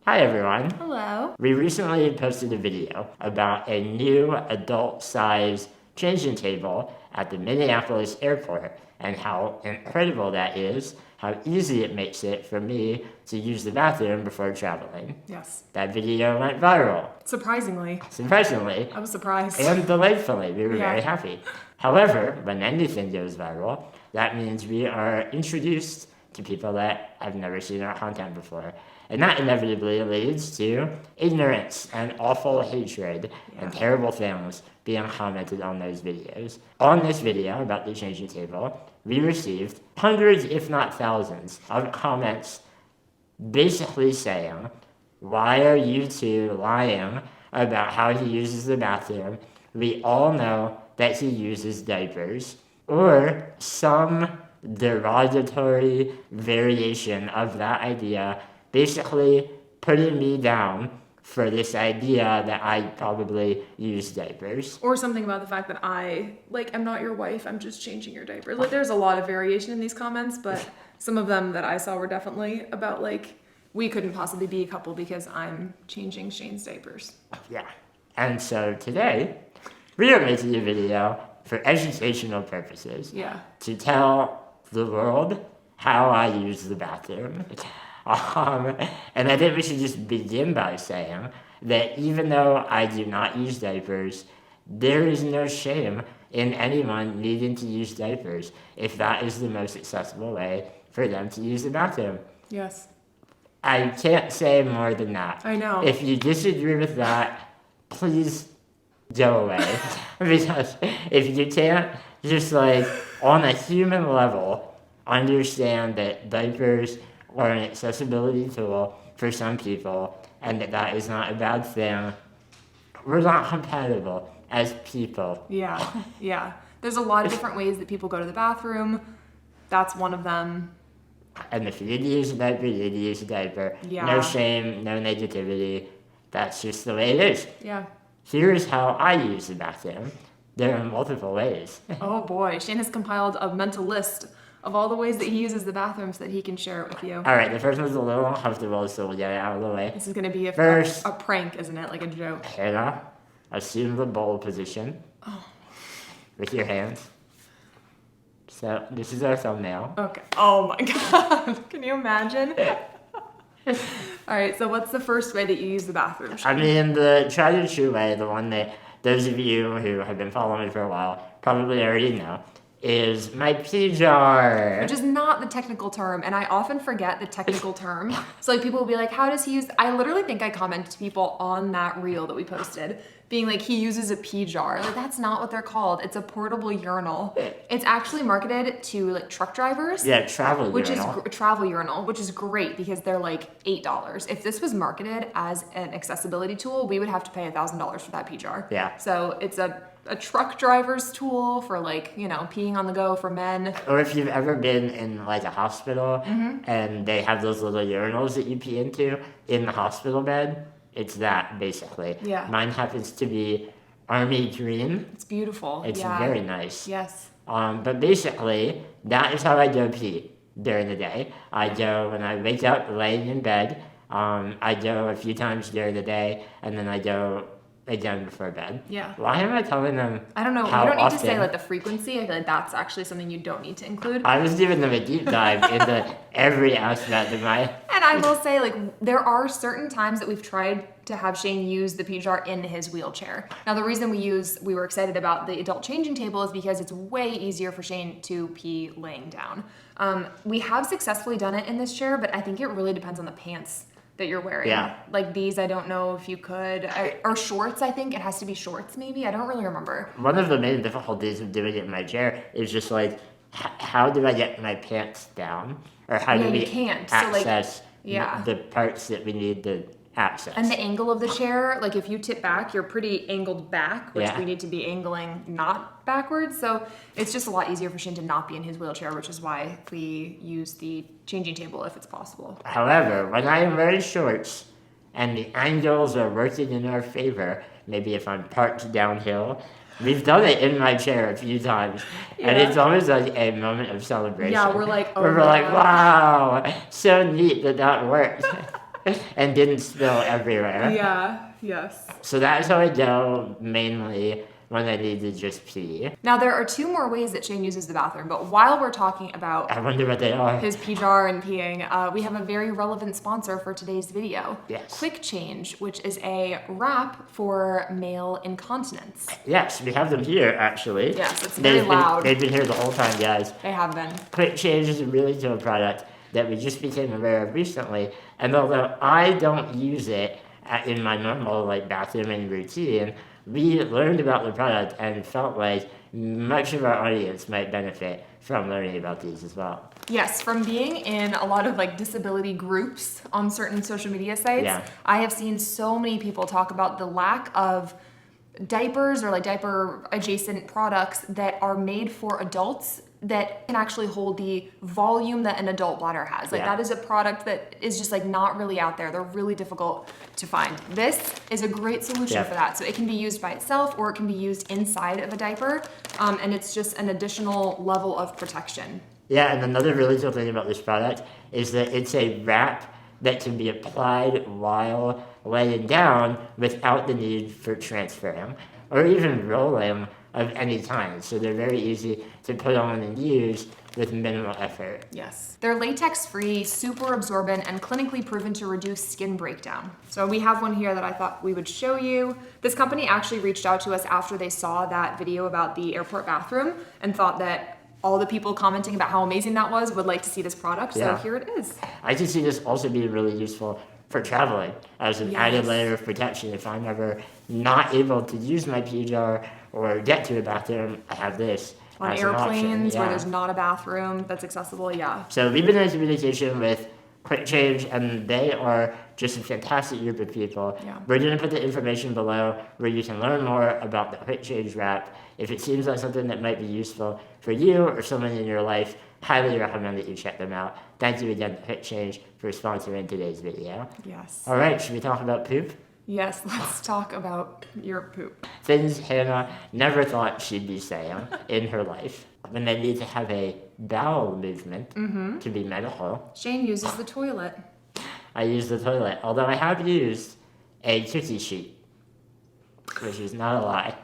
Hi everyone. Hello. We recently posted a video about a new adult-size changing table at the Minneapolis airport and how incredible that is, how easy it makes it for me to use the bathroom before traveling. Yes. That video went viral. Surprisingly. Surprisingly. I was surprised. And delightfully. We were Yeah. very happy. However, when anything goes viral, that means we are introduced to people that have never seen our content before. And that inevitably leads to ignorance and awful hatred and terrible things being commented on those videos. On this video about the changing table, we received hundreds, if not thousands, of comments basically saying, why are you two lying about how he uses the bathroom? We all know that he uses diapers. Or some derogatory variation of that idea, basically putting me down for this idea that I probably use diapers. Or something about the fact that I'm not your wife, I'm just changing your diaper. There's a lot of variation in these comments, but some of them that I saw were definitely about, we couldn't possibly be a couple because I'm changing Shane's diapers. Yeah. And so today, we are making a video for educational purposes. Yeah. To tell the world how I use the bathroom. And I think we should just begin by saying that even though I do not use diapers, there is no shame in anyone needing to use diapers if that is the most accessible way for them to use the bathroom. Yes. I can't say more than that. I know. If you disagree with that, please go away. Because if you can't just on a human level understand that diapers are an accessibility tool for some people and that is not a bad thing, we're not compatible as people. Yeah. There's a lot of different ways that people go to the bathroom. That's one of them. And if you need to use a diaper, you need to use a diaper. Yeah. No shame, no negativity. That's just the way it is. Yeah. Here's how I use the bathroom. There are multiple ways. Oh boy, Shane has compiled a mental list of all the ways that he uses the bathroom so that he can share it with you. All right, the first one's a little uncomfortable, so we'll get it out of the way. This is going to be a prank, isn't it? Like a joke. Hannah, assume the bowl position with your hands. So this is our thumbnail. Okay. Oh my god. Can you imagine? All right, so what's the first way that you use the bathroom, Shane? I mean, the tried and true way, the one that those of you who have been following me for a while probably already know, is my pee jar. Which is not the technical term, and I often forget the technical term. So people will be like, how does he use... I literally think I commented to people on that reel that we posted, being like, he uses a pee jar. That's not what they're called. It's a portable urinal. It's actually marketed to truck drivers. Yeah, travel urinal. Travel urinal, which is great because they're $8. If this was marketed as an accessibility tool, we would have to pay $1,000 for that pee jar. Yeah. So it's a truck driver's tool for peeing on the go for men. Or if you've ever been in a hospital and they have those little urinals that you pee into in the hospital bed, it's that basically. Yeah. Mine happens to be army green. It's beautiful. It's very nice. Yes. But basically, that is how I go pee during the day. I go when I wake up laying in bed. I go a few times during the day, and then I go again before bed. Yeah. Why am I telling them? I don't know. How you don't need often? to say the frequency. I feel like that's actually something you don't need to include. I was giving them a deep dive into every aspect of my... And I will say, there are certain times that we've tried to have Shane use the pee jar in his wheelchair. Now, the reason we were excited about the adult changing table is because it's way easier for Shane to pee laying down. We have successfully done it in this chair, but I think it really depends on the pants that you're wearing. Yeah. These, I don't know if you could, or shorts, I think. It has to be shorts, maybe. I don't really remember. One of the main difficulties of doing it in my chair is just how do I get my pants down? Or how do we access the parts that we need to access? And the angle of the chair, if you tip back, you're pretty angled back, which we need to be angling not backwards. So it's just a lot easier for Shane to not be in his wheelchair, which is why we use the changing table if it's possible. However, when I am wearing shorts and the angles are working in our favor, maybe if I'm parked downhill, we've done it in my chair a few times, and it's always a moment of celebration. Yeah, we're like, oh, we're like, wow, so neat that worked. and didn't spill everywhere. Yeah, yes. So that's how I go mainly when I need to just pee. Now, there are 2 more ways that Shane uses the bathroom, but while we're talking about I wonder what they are. his pee jar and peeing, we have a very relevant sponsor for today's video. Yes. Quick Change, which is a wrap for male incontinence. Yes, we have them here, actually. Yes, it's very They've loud. They've been here the whole time, guys. They have been. Quick Change is a really cool product that we just became aware of recently. And although I don't use it in my normal bathrooming routine, we learned about the product and felt like much of our audience might benefit from learning about these as well. Yes, from being in a lot of disability groups on certain social media sites, Yeah. I have seen so many people talk about the lack of diapers or diaper adjacent products that are made for adults that can actually hold the volume that an adult bladder has. That is a product that is just not really out there. They're really difficult to find. This is a great solution for that. So it can be used by itself or it can be used inside of a diaper, and it's just an additional level of protection. Yeah, and another really cool thing about this product is that it's a wrap that can be applied while laying down without the need for transferring or even rolling of any kind. So they're very easy to put on and use with minimal effort. Yes. They're latex-free, super absorbent, and clinically proven to reduce skin breakdown. So we have one here that I thought we would show you. This company actually reached out to us after they saw that video about the airport bathroom and thought that all the people commenting about how amazing that was would like to see this product. So here it is. I can see this also being really useful for traveling as an added layer of protection. If I'm ever not able to use my pee jar or get to a bathroom, I have this. On as an option. airplanes where there's not a bathroom that's accessible, So we've been in communication with Quick Change, and they are just a fantastic group of people. Yeah. We're going to put the information below where you can learn more about the Quick Change wrap. If it seems like something that might be useful for you or someone in your life, highly recommend that you check them out. Thank you again to Quick Change for sponsoring today's video. Yes. All right, should we talk about poop? Yes, let's talk about your poop. Things Hannah never thought she'd be saying in her life. When they need to have a bowel movement to be medical, Shane uses the toilet. I use the toilet. Although I have used a cookie sheet, which is not a lie.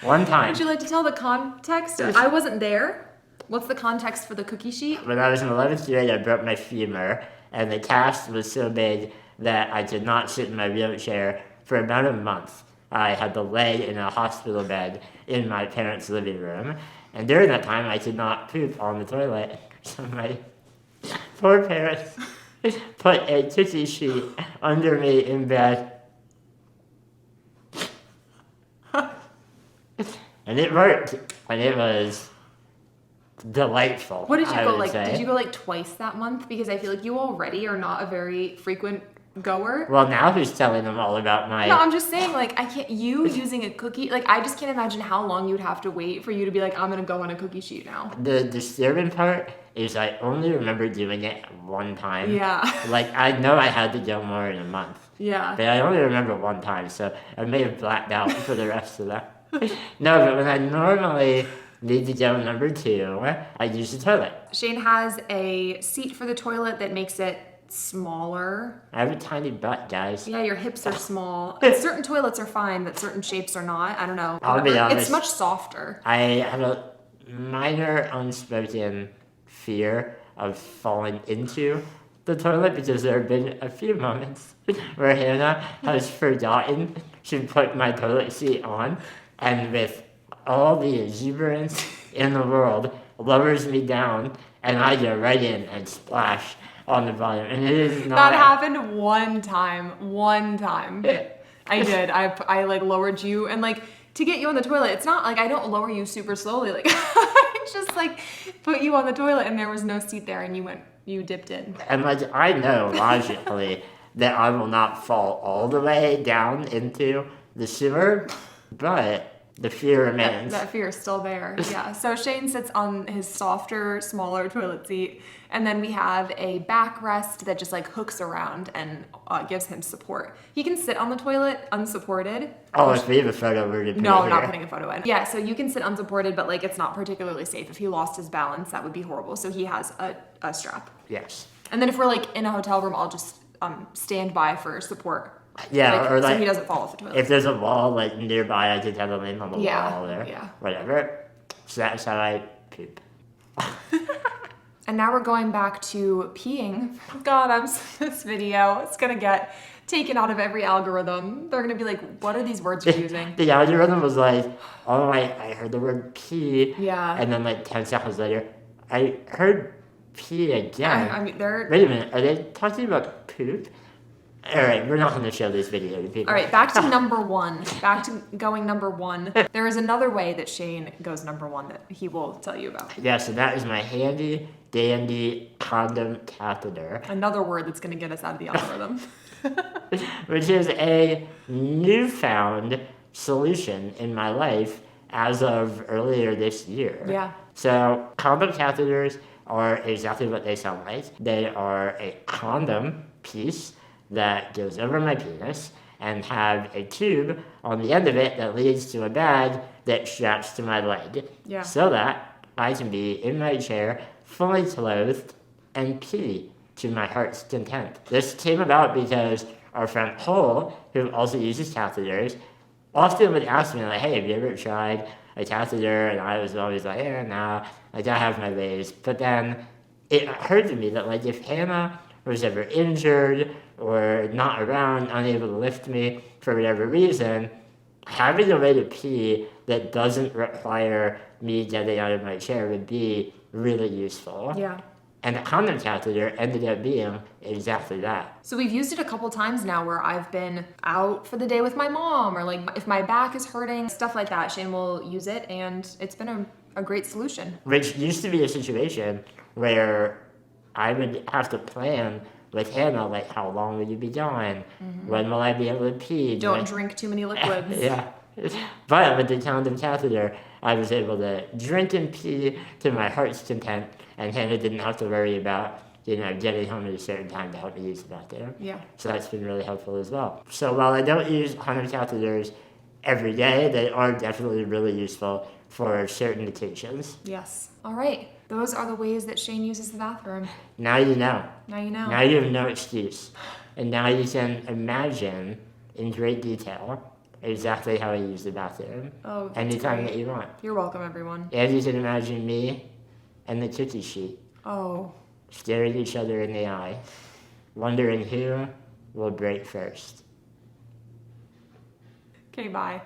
One time. Would you like to tell the context? Yes. I wasn't there. What's the context for the cookie sheet? When I was in 11th grade, I broke my femur, and the cast was so big that I could not sit in my wheelchair for about a month. I had to lay in a hospital bed in my parents' living room, and during that time, I could not poop on the toilet. So my poor parents put a cookie sheet under me in bed. And it worked, and it was delightful. What did you I go would say. Did you go twice that month? Because I feel like you already are not a very frequent goer. Well, now who's telling them all about my... No, I'm just saying, you using a cookie, I just can't imagine how long you would have to wait for you to be I'm going to go on a cookie sheet now. The disturbing part is I only remember doing it one time. Yeah. I know I had to go more in a month. Yeah. But I only remember one time, so I may have blacked out for the rest of that. No, but when I normally need to go number 2, I use the toilet. Shane has a seat for the toilet that makes it smaller. I have a tiny butt, guys. Yeah, your hips are small. And certain toilets are fine, but certain shapes are not. I don't know. I'll be honest. It's much softer. I have a minor unspoken fear of falling into the toilet because there have been a few moments where Hannah has forgotten to put my toilet seat on, and with all the exuberance in the world, lowers me down, and I go right in and splash on the bottom. And it is not... That happened one time. I did. I lowered you, and to get you on the toilet, it's not I don't lower you super slowly. I just put you on the toilet, and there was no seat there, and you dipped in. And I know logically that I will not fall all the way down into the sewer, but the fear remains. That fear is still there. Yeah. So Shane sits on his softer, smaller toilet seat, and then we have a backrest that just hooks around and gives him support. He can sit on the toilet unsupported. Oh, if we have a photo, we're gonna No, not putting a photo in. Yeah, so you can sit unsupported, but it's not particularly safe. If he lost his balance, that would be horrible. So he has a strap. Yes. And then if we're in a hotel room, I'll just stand by for support. Yeah, or so like he doesn't fall off the toilet. if there's a wall like nearby, I can have him lean on the Yeah, wall or yeah. whatever. So that's how I poop. And now we're going back to peeing. God, this video, it's gonna get taken out of every algorithm. They're gonna be like, what are these words you're using? The algorithm was like, oh, I heard the word pee. Yeah. And then like 10 seconds later, I heard pee again. I mean, they're... Wait a minute, are they talking about poop? All right, we're not going to show this video to people. All right, back to number one. Back to going number one. There is another way that Shane goes number one that he will tell you about. Yeah, so that is my handy dandy condom catheter. Another word that's going to get us out of the algorithm. Which is a newfound solution in my life as of earlier this year. Yeah. So condom catheters are exactly what they sound like. They are a condom piece that goes over my penis and have a tube on the end of it that leads to a bag that straps to my leg. Yeah. So that I can be in my chair, fully clothed, and pee to my heart's content. This came about because our friend Cole, who also uses catheters, often would ask me, like, hey, have you ever tried a catheter? And I was always like, nah, like, I have my ways. But then it occurred to me that, like, if Hannah was ever injured or not around, unable to lift me for whatever reason, having a way to pee that doesn't require me getting out of my chair would be really useful. Yeah. And the condom catheter ended up being exactly that. So we've used it a couple times now where I've been out for the day with my mom, or like if my back is hurting, stuff like that, Shane will use it, and it's been a great solution. Which used to be a situation where I would have to plan with Hannah, like, how long will you be gone? Mm-hmm. When will I be able to pee? Don't drink too many liquids. Yeah. But with the condom catheter, I was able to drink and pee to my heart's content, and Hannah didn't have to worry about, getting home at a certain time to help me use the bathroom. Yeah. So that's been really helpful as well. So while I don't use condom catheters every day, they are definitely really useful for certain occasions. Yes. All right. Those are the ways that Shane uses the bathroom. Now you know. Now you know. Now you have no excuse. And now you can imagine in great detail exactly how I use the bathroom. Oh, that's anytime great. that you want. You're welcome, everyone. And you can imagine me and the cookie sheet Oh. staring each other in the eye, wondering who will break first. Okay, bye.